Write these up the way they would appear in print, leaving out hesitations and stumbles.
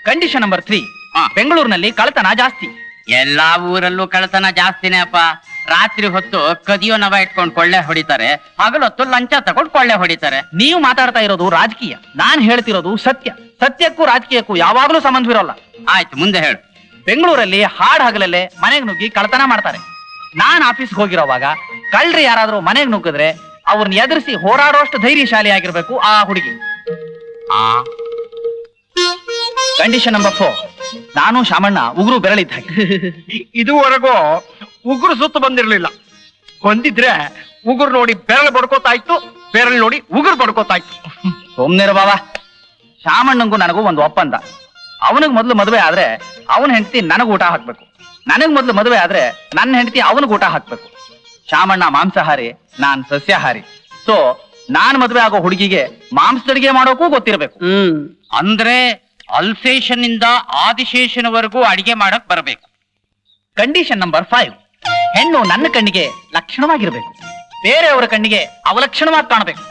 Condition number 3, ಹಾ. ಬೆಂಗಳೂರಿನಲ್ಲಿ ಕಳ್ಳತನ ಜಾಸ್ತಿ. ಎಲ್ಲಾ ಊರಲ್ಲೂ ಕಳ್ಳತನ ಜಾಸ್ತಿನೇ ಅಪ್ಪ. ರಾತ್ರಿ ಹೊತ್ತು ಕದಿಯೋ ನವ ಇಟ್ಕೊಂಡು ಕೊಳ್ಳೆ ಹೊಡಿತಾರೆ, ಹಗಲೊತ್ತು ಲಂಚ ತಗೊಂಡು ಕೊಳ್ಳೆ ಹೊಡಿತಾರೆ. ನೀವು ಮಾತಾಡ್ತಾ ಇರೋದು ರಾಜಕೀಯ, ನಾನ್ ಹೇಳ್ತಿರೋದು ಸತ್ಯ. ಸತ್ಯಕ್ಕೂ ರಾಜಕೀಯಕ್ಕೂ ಯಾವಾಗ್ಲೂ ಸಂಬಂಧವಿರೋಲ್ಲ. ಆಯ್ತು, ಮುಂದೆ ಹೇಳು. ಬೆಂಗಳೂರಲ್ಲಿ ಹಾಡ್ ಹಗಲಲ್ಲೇ ಮನೆಗೆ ನುಗ್ಗಿ ಕಳ್ಳತನ ಮಾಡ್ತಾರೆ. ನಾನ್ ಆಫೀಸ್ಗೆ ಹೋಗಿರೋವಾಗ ಕಳ್ರಿ ಯಾರಾದ್ರೂ ಮನೆಗೆ ನುಗ್ಗಿದ್ರೆ ಅವ್ರನ್ನ ಎದುರಿಸಿ ಹೋರಾಡೋಷ್ಟು ಧೈರ್ಯಶಾಲಿ ಆಗಿರ್ಬೇಕು ಆ ಹುಡುಗಿ. ಆ ಕಂಡೀಷನ್ ನಂಬರ್ 4, ನಾನು ಶಾಮಣ್ಣ ಉಗುರು ಬೆರಳಿದ್ದ ಹಾಗೆ. ಇದುವರೆಗೂ ಉಗುರು ಸುತ್ತು ಬಂದಿರ್ಲಿಲ್ಲ. ಬಂದಿದ್ರೆ ಉಗುರು ನೋಡಿ ಬೆರಳು ಬಡ್ಕೋತಾ ಇತ್ತು, ಬೆರಳು ನೋಡಿ ಉಗುರು ಬಡ್ಕೋತಾ ಇತ್ತು. ಸೋಮ್ನೇರ ಬಾಬಾ, ಶಾಮಣ್ಣಂಗೂ ನನಗೂ ಒಂದು ಒಪ್ಪಂದ. ಅವನಿಗೆ ಮೊದಲು ಮದುವೆ ಆದ್ರೆ ಅವನ ಹೆಂಡತಿ ನನಗ್ ಊಟ ಹಾಕ್ಬೇಕು, ನನಗ್ ಮೊದಲು ಮದುವೆ ಆದ್ರೆ ನನ್ನ ಹೆಂಡತಿ ಅವನಿಗೆ ಊಟ ಹಾಕ್ಬೇಕು. ಶಾಮಣ್ಣ ಮಾಂಸಾಹಾರಿ, ನಾನ್ ಸಸ್ಯಾಹಾರಿ. ಸೊ ನಾನ್ ಮದುವೆ ಆಗೋ ಹುಡುಗಿಗೆ ಮಾಂಸದಡಿಗೆ ಮಾಡೋಕ್ಕೂ ಗೊತ್ತಿರಬೇಕು. ಅಂದ್ರೆ ಅಲ್ಸೇಷನ್ ಇಂದ ಆದಿಶೇಷನವರೆಗೂ ಅಡಿಗೆ ಮಾಡಕ್ ಬರಬೇಕು. ಕಂಡೀಷನ್ ನಂಬರ್ 5, ಹೆಣ್ಣು ನನ್ನ ಕಣ್ಣಿಗೆ ಲಕ್ಷಣವಾಗಿರ್ಬೇಕು, ಬೇರೆಯವರ ಕಣ್ಣಿಗೆ ಅವಲಕ್ಷಣವಾಗಿ ಕಾಣಬೇಕು.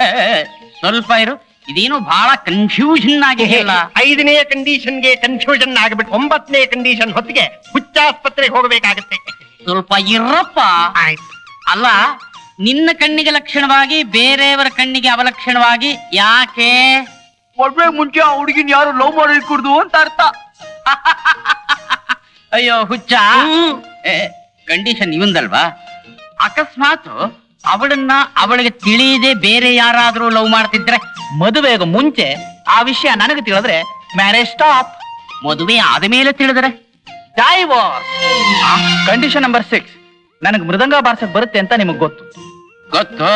ಸ್ವಲ್ಪ ಇರು, ಇದೇನು ಬಹಳ ಕನ್ಫ್ಯೂಷನ್ ಆಗಿ ಹೇಳ. 5ನೇ ಕಂಡೀಷನ್ಗೆ ಕನ್ಫ್ಯೂಷನ್ ಆಗ್ಬಿಟ್ಟು 9ನೇ ಕಂಡೀಷನ್ ಹೊತ್ತಿಗೆ ಹುಚ್ಚಾಸ್ಪತ್ರೆಗೆ ಹೋಗಬೇಕಾಗತ್ತೆ. ಸ್ವಲ್ಪ ಇರಪ್ಪ. ಆಯ್ತು. ಅಲ್ಲ, ನಿನ್ನ ಕಣ್ಣಿಗೆ ಲಕ್ಷಣವಾಗಿ ಬೇರೆಯವರ ಕಣ್ಣಿಗೆ ಅವಲಕ್ಷಣವಾಗಿ ಯಾಕೆ? ಮದ್ವೆ ಮುಂಚೆ ಆ ಹುಡುಗಿನ ಯಾರು ಲವ್ ಮಾಡಿ ಕುಡ್ದು ಅಂತ ಅರ್ಥ. ಅಯ್ಯೋ ಹುಚ್ಚ, ಕಂಡೀಷನ್ ಇವಂದಲ್ವಾ? ಅಕಸ್ಮಾತ್ ಅವಳನ್ನ ಅವಳಿಗೆ ತಿಳಿಯದೆ ಬೇರೆ ಯಾರಾದ್ರೂ ಲವ್ ಮಾಡ್ತಿದ್ರೆ? ಮದುವೆಗೂ ಮುಂಚೆ ಆ ವಿಷಯ ನನಗೆ ತಿಳಿದ್ರೆ ಮ್ಯಾರೇಜ್ ಸ್ಟಾಪ್. ಮದುವೆ ಆದ ಮೇಲೆ ತಿಳಿದ್ರೆ ಡೈವೋರ್ಸ್. ಕಂಡೀಷನ್ ನಂಬರ್ 6, ನನಗೆ ಮೃದಂಗ ಬಾರ್ಸಕ್ ಬರುತ್ತೆ ಅಂತ ನಿಮಗ್ ಗೊತ್ತು. ಗೊತ್ತು,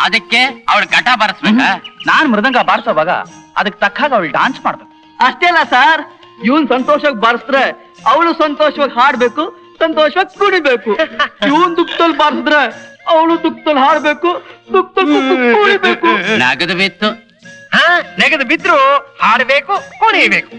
ಅದಕ್ಕೆ ಅವಳ ಘಟ ಬಾರಿಸ್ಬೇಕ? ನಾನ್ ಮೃದಂಗ ಬಾರ್ಸೋವಾಗ ಅದಕ್ಕೆ ತಕ್ಕಾಗ ಅವಳು ಡಾನ್ಸ್ ಮಾಡ್ಬೇಕು. ಅಷ್ಟೇ ಅಲ್ಲ ಸರ್, ಇವನ್ ಸಂತೋಷವಾಗಿ ಬಾರಿಸಿದ್ರೆ ಅವಳು ಸಂತೋಷವಾಗಿ ಹಾಡ್ಬೇಕು, ಸಂತೋಷವಾಗಿ ಕುಡಿಬೇಕು. ಇವನ್ ದುಃಖದಲ್ಲಿ ಬಾರಿಸಿದ್ರೆ ಅವಳು ದುಃಖದಲ್ಲಿ ಹಾಡ್ಬೇಕು, ದುಃಖದಲ್ಲಿ ಕುಡಿಬೇಕು. ನಗದು ಬಿತ್ತು. ನೆಗೆದು ಬಿದ್ರು ಹಾಡಬೇಕು, ಕುಣಿಬೇಕು.